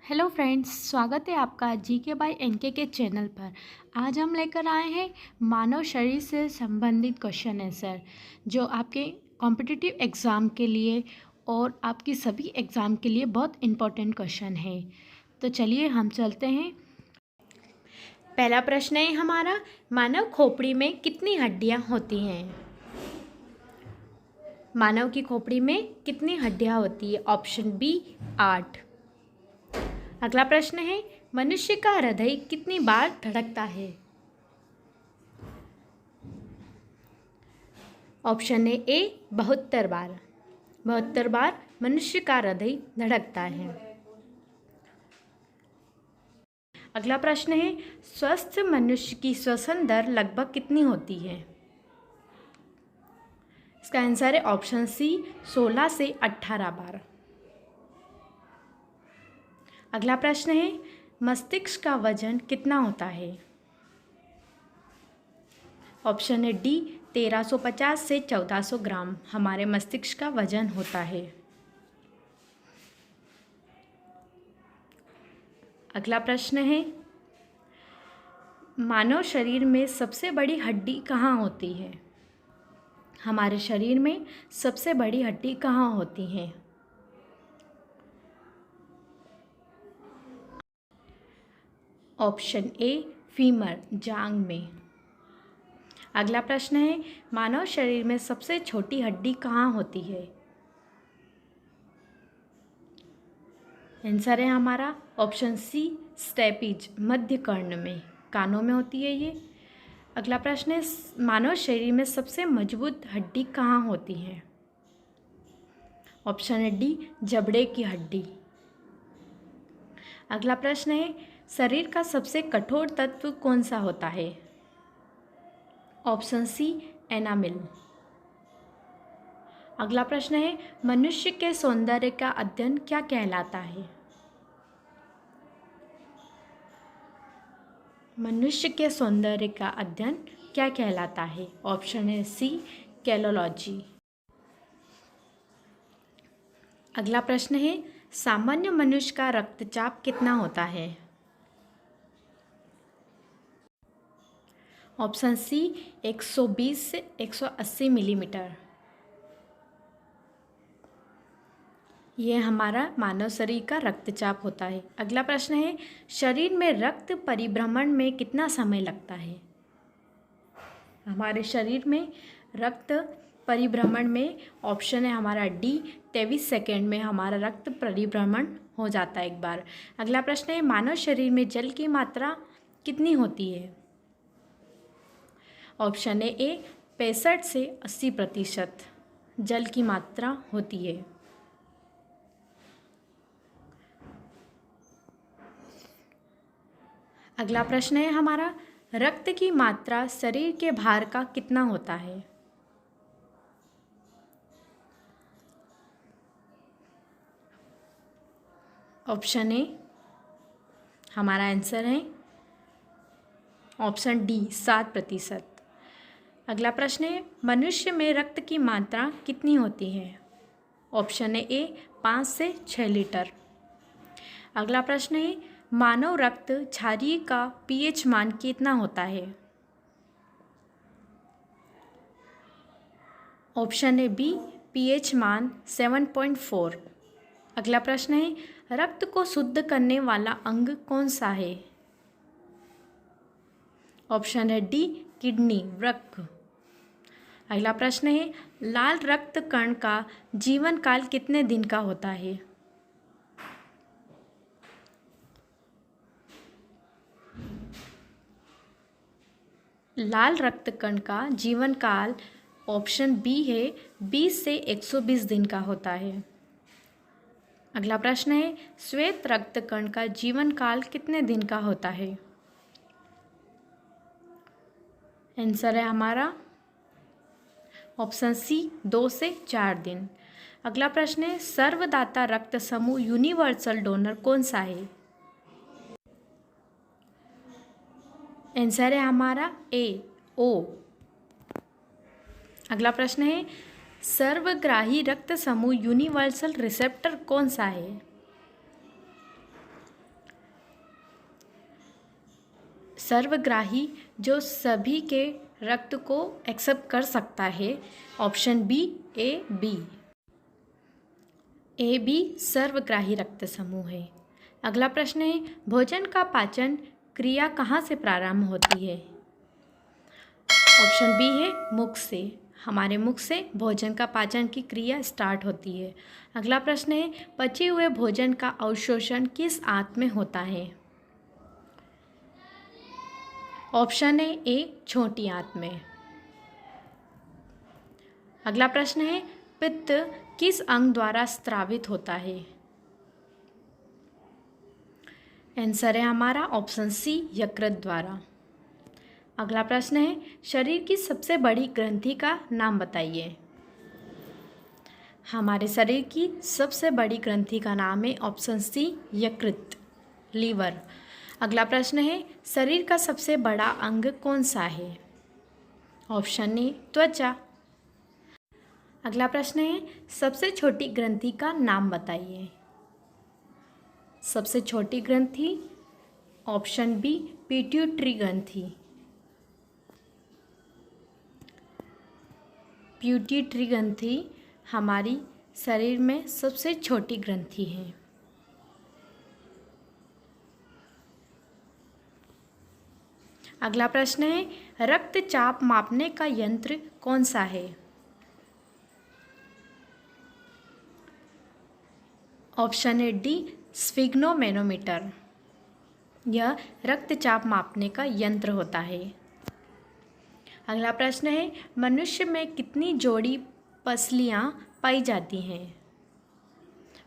Hello friends, स्वागत है आपका जीके बाय एनके के चैनल पर। आज हम लेकर आए हैं मानव शरीर से संबंधित क्वेश्चन आंसर जो आपके कॉम्पिटिटिव एग्ज़ाम के लिए और आपकी सभी एग्ज़ाम के लिए बहुत इम्पोर्टेंट क्वेश्चन है। तो चलिए हम चलते हैं। पहला प्रश्न है हमारा, मानव खोपड़ी में कितनी हड्डियां होती हैं? मानव की खोपड़ी में कितनी हड्डियां होती है? Option B 8। अगला प्रश्न है, मनुष्य का हृदय कितनी बार धड़कता है? ऑप्शन है ए 72 बार। 72 बार मनुष्य का हृदय धड़कता है। अगला प्रश्न है, स्वस्थ मनुष्य की श्वसन दर लगभग कितनी होती है? इसका आंसर है ऑप्शन सी 16 से 18 बार। अगला प्रश्न है, मस्तिष्क का वजन कितना होता है? ऑप्शन है डी 1350 से 1400 ग्राम हमारे मस्तिष्क का वजन होता है। अगला प्रश्न है, मानव शरीर में सबसे बड़ी हड्डी कहाँ होती है? हमारे शरीर में सबसे बड़ी हड्डी कहाँ होती है? ऑप्शन ए फीमर, जांग में। अगला प्रश्न है, मानव शरीर में सबसे छोटी हड्डी कहाँ होती है? आंसर है हमारा ऑप्शन सी स्टेपीज, मध्य कर्ण में, कानों में होती है ये। अगला प्रश्न है, मानव शरीर में सबसे मजबूत हड्डी कहाँ होती है? ऑप्शन है डी जबड़े की हड्डी। अगला प्रश्न है, शरीर का सबसे कठोर तत्व कौन सा होता है? Option C enamel. अगला प्रश्न है, मनुष्य के सौंदर्य का अध्ययन क्या कहलाता है? मनुष्य के सौंदर्य का अध्ययन क्या कहलाता है? ऑप्शन है सी कैलोलॉजी। अगला प्रश्न है, सामान्य मनुष्य का रक्तचाप कितना होता है? ऑप्शन सी 120 से 180 मिलीमीटर। यह हमारा मानव शरीर का रक्तचाप होता है। अगला प्रश्न है, शरीर में रक्त परिभ्रमण में कितना समय लगता है? हमारे शरीर में रक्त परिभ्रमण में ऑप्शन है हमारा डी 23 सेकेंड में हमारा रक्त परिभ्रमण हो जाता है एक बार। अगला प्रश्न है, मानव शरीर में जल की मात्रा कितनी होती है? ऑप्शन है ए 65 से 80% जल की मात्रा होती है। अगला प्रश्न है हमारा, रक्त की मात्रा शरीर के भार का कितना होता है? ऑप्शन ए हमारा आंसर है ऑप्शन डी 7%। अगला प्रश्न है, मनुष्य में रक्त की मात्रा कितनी होती है? ऑप्शन है ए 5 से 6 लीटर। अगला प्रश्न है, मानव रक्त क्षारीय का पीएच मान कितना होता है? ऑप्शन है बी पीएच मान 7.4। अगला प्रश्न है, रक्त को शुद्ध करने वाला अंग कौन सा है? ऑप्शन है डी किडनी, वृक्क। अगला प्रश्न है, लाल रक्त कण का जीवन काल कितने दिन का होता है? लाल रक्त कण का जीवन काल ऑप्शन बी है 20 से 120 दिन का होता है। अगला प्रश्न है, श्वेत रक्त कण का जीवन काल कितने दिन का होता है? आंसर है हमारा ऑप्शन सी 2 से 4 दिन। अगला प्रश्न है, सर्वदाता रक्त समूह यूनिवर्सल डोनर कौन सा है? आंसर है हमारा ए ओ। अगला प्रश्न है, सर्वग्राही रक्त समूह यूनिवर्सल रिसेप्टर कौन सा है? सर्वग्राही जो सभी के रक्त को एक्सेप्ट कर सकता है। ऑप्शन बी ए बी सर्वग्राही रक्त समूह है। अगला प्रश्न है, भोजन का पाचन क्रिया कहाँ से प्रारंभ होती है? ऑप्शन बी है मुख से। हमारे मुख से भोजन का पाचन की क्रिया स्टार्ट होती है। अगला प्रश्न है, पचे हुए भोजन का अवशोषण किस आंत में होता है? ऑप्शन है ए छोटी आंत में। अगला प्रश्न है, पित्त किस अंग द्वारा स्रावित होता है? आंसर है हमारा ऑप्शन सी यकृत द्वारा। अगला प्रश्न है, शरीर की सबसे बड़ी ग्रंथि का नाम बताइए। हमारे शरीर की सबसे बड़ी ग्रंथि का नाम है ऑप्शन सी यकृत, लीवर। अगला प्रश्न है, शरीर का सबसे बड़ा अंग कौन सा है? ऑप्शन ए त्वचा। अगला प्रश्न है, सबसे छोटी ग्रंथि का नाम बताइए। सबसे छोटी ग्रंथि ऑप्शन बी पिट्यूटरी ग्रंथि। पिट्यूटरी ग्रंथि हमारी शरीर में सबसे छोटी ग्रंथि है। अगला प्रश्न है, रक्तचाप मापने का यंत्र कौन सा है? ऑप्शन है डी स्फिग्नोमेनोमीटर। यह रक्तचाप मापने का यंत्र होता है। अगला प्रश्न है, मनुष्य में कितनी जोड़ी पसलियाँ पाई जाती हैं?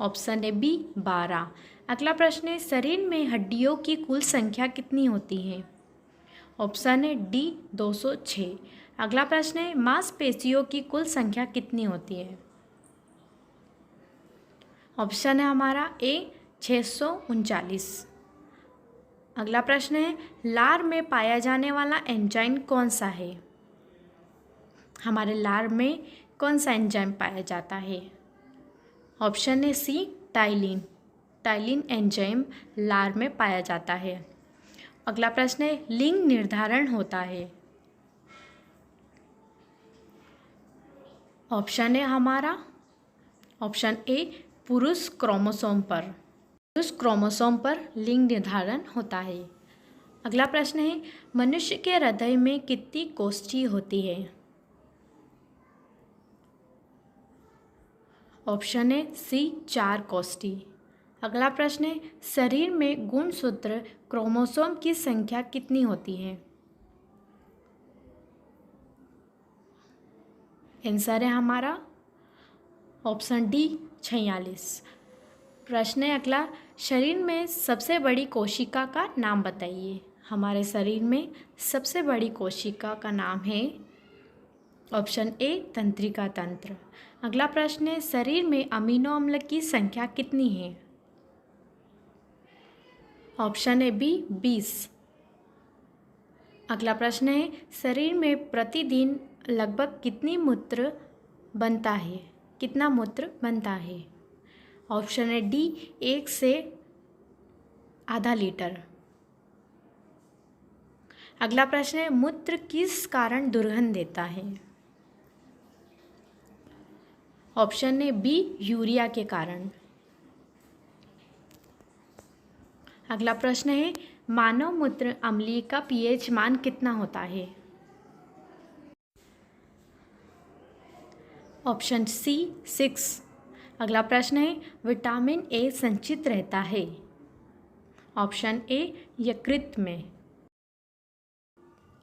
ऑप्शन है बी 12। अगला प्रश्न है, शरीर में हड्डियों की कुल संख्या कितनी होती है? ऑप्शन है डी 206। अगला प्रश्न है, मांसपेशियों की कुल संख्या कितनी होती है? ऑप्शन है हमारा ए 639। अगला प्रश्न है, लार में पाया जाने वाला एंजाइम कौन सा है? हमारे लार में कौन सा एंजाइम पाया जाता है? ऑप्शन है सी टाइलिन। टाइलिन एंजाइम लार में पाया जाता है। अगला प्रश्न है, लिंग निर्धारण होता है। ऑप्शन है हमारा ऑप्शन ए पुरुष क्रोमोसोम पर। पुरुष क्रोमोसोम पर लिंग निर्धारण होता है। अगला प्रश्न है, मनुष्य के हृदय में कितनी कोष्ठी होती है? ऑप्शन है सी 4 कोष्ठी। अगला प्रश्न है, शरीर में गुणसूत्र क्रोमोसोम की संख्या कितनी होती है? आंसर है हमारा ऑप्शन डी 46। प्रश्न है अगला, शरीर में सबसे बड़ी कोशिका का नाम बताइए। हमारे शरीर में सबसे बड़ी कोशिका का नाम है ऑप्शन ए तंत्रिका तंत्र। अगला प्रश्न है, शरीर में अमीनो अम्ल की संख्या कितनी है? ऑप्शन है बी 20। अगला प्रश्न है, शरीर में प्रतिदिन लगभग कितनी मूत्र बनता है? कितना मूत्र बनता है? ऑप्शन है डी 1 से आधा लीटर। अगला प्रश्न है, मूत्र किस कारण दुर्गंध देता है? ऑप्शन है बी यूरिया के कारण। अगला प्रश्न है, मानव मूत्र अम्लीय का पीएच मान कितना होता है? Option C 6। अगला प्रश्न है, विटामिन ए संचित रहता है? ऑप्शन ए यकृत में।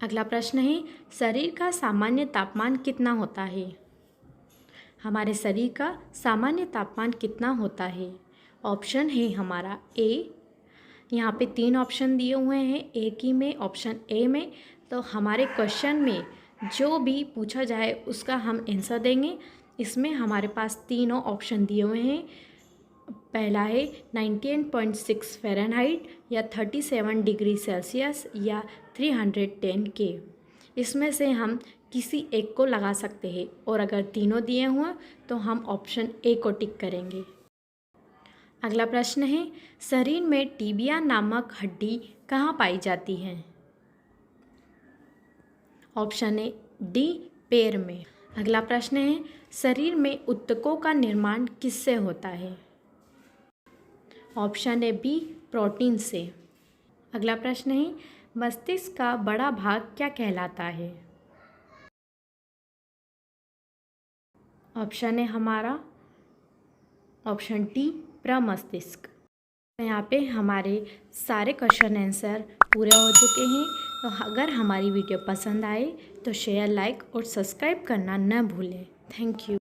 अगला प्रश्न है, शरीर का सामान्य तापमान कितना होता है? हमारे शरीर का सामान्य तापमान कितना होता है? ऑप्शन है हमारा ए। यहाँ पे 3 ऑप्शन दिए हुए हैं, एक ही में ऑप्शन ए में। तो हमारे क्वेश्चन में जो भी पूछा जाए उसका हम आंसर देंगे। इसमें हमारे पास तीनों ऑप्शन दिए हुए हैं। पहला है 98.6 फ़ारेनहाइट या 37 डिग्री सेल्सियस या 310 के। इसमें से हम किसी एक को लगा सकते हैं और अगर तीनों दिए हुए तो हम ऑप्शन ए को टिक करेंगे। अगला प्रश्न है, शरीर में टिबिया नामक हड्डी कहाँ पाई जाती है? ऑप्शन ए डी पैर में। अगला प्रश्न है, शरीर में ऊतकों का निर्माण किससे होता है? ऑप्शन ए बी प्रोटीन से। अगला प्रश्न है, मस्तिष्क का बड़ा भाग क्या कहलाता है? ऑप्शन है हमारा ऑप्शन टी प्रमस्तिष्क। यहाँ पे हमारे सारे क्वेश्चन आंसर पूरे हो चुके हैं। तो अगर हमारी वीडियो पसंद आए तो शेयर, लाइक और सब्सक्राइब करना न भूलें। Thank you.